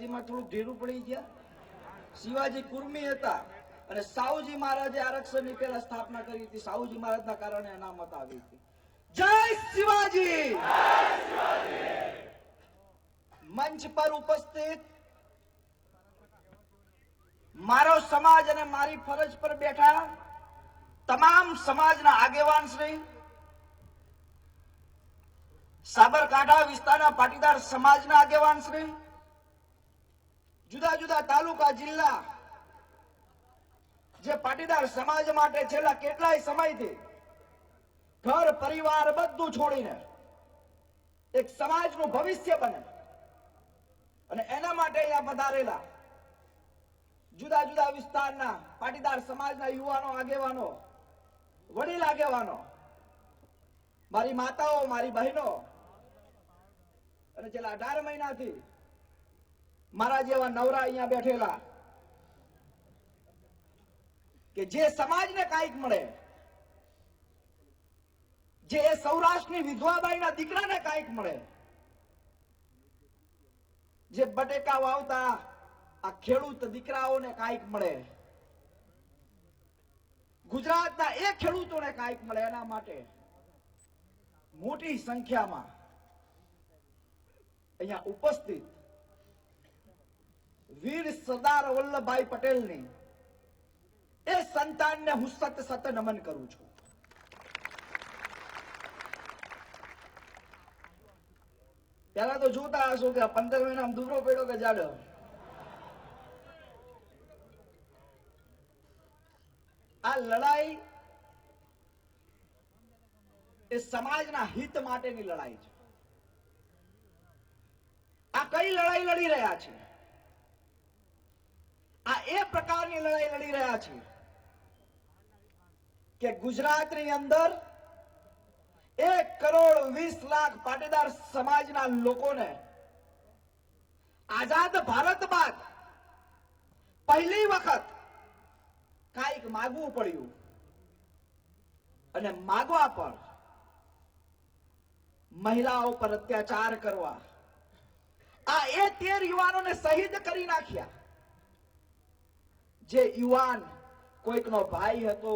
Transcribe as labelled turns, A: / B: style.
A: શિવાજીમાં થોડુંક ઢીરું પડી ગયા. શિવાજી કુર્મી હતા અને સાઉજી મહારાજે આરક્ષણની પહેલા સ્થાપના કરી હતી. સાઉજી મહારાજના કારણે અનામત આવી હતી. જય શિવાજી! મંચ પર ઉપસ્થિત મારો સમાજ અને મારી ફરજ પર બેઠા તમામ સમાજના આગેવાન શ્રી, સાબરકાંઠા વિસ્તારના પાટીદાર સમાજના આગેવાન શ્રી, જુદા જુદા તાલુકા જિલ્લા જે પાટીદાર સમાજ માટે છેલ્લા કેટલાય સમયથી ઘર પરિવાર બધું છોડીને એક સમાજનું ભવિષ્ય બને અને એના માટે અહીંયા પધારેલા જુદા જુદા વિસ્તારના પાટીદાર સમાજના યુવાનો, આગેવાનો, વડીલ આગેવાનો, મારી માતાઓ, મારી બહેનો અને છેલ્લા 18 મહિનાથી મારા જેવા નવરા અહીંયા બેઠેલા કે જે સમાજને કાંઈક મળે, જે સૌરાષ્ટ્રની વિધવાબાઈના દીકરાને કાંઈક મળે, જે બટેકા વાવતા આ ખેડૂત દીકરાઓને કાંઈક મળે, ગુજરાતના એ ખેડૂતોને કાંઈક મળે, એના માટે મોટી સંખ્યામાં અહીંયા ઉપસ્થિત વીર સરદાર વલ્લભભાઈ પટેલની એ સંતાનને હું સત નમન કરું છું. પેલા તો જોતા હશો કે 15 મહિનામાં દુબળો પડ્યો કે જાડો. આ લડાઈ એ સમાજના હિત માટેની લડાઈ છે. આ કઈ લડાઈ લડી રહ્યા છે? આ એ પ્રકારની લડાઈ લડી રહ્યા છે કે ગુજરાતની અંદર 1,20,00,000 પાટીદાર સમાજના લોકોને આઝાદ ભારત બાદ પહેલી વખત કાંઈક માગવું પડ્યું અને માગવા પર મહિલાઓ પર અત્યાચાર કરવા, આ એ 13 યુવાનોને શહીદ કરી નાખ્યા. જે યુવાન કોઈકનો ભાઈ હતો,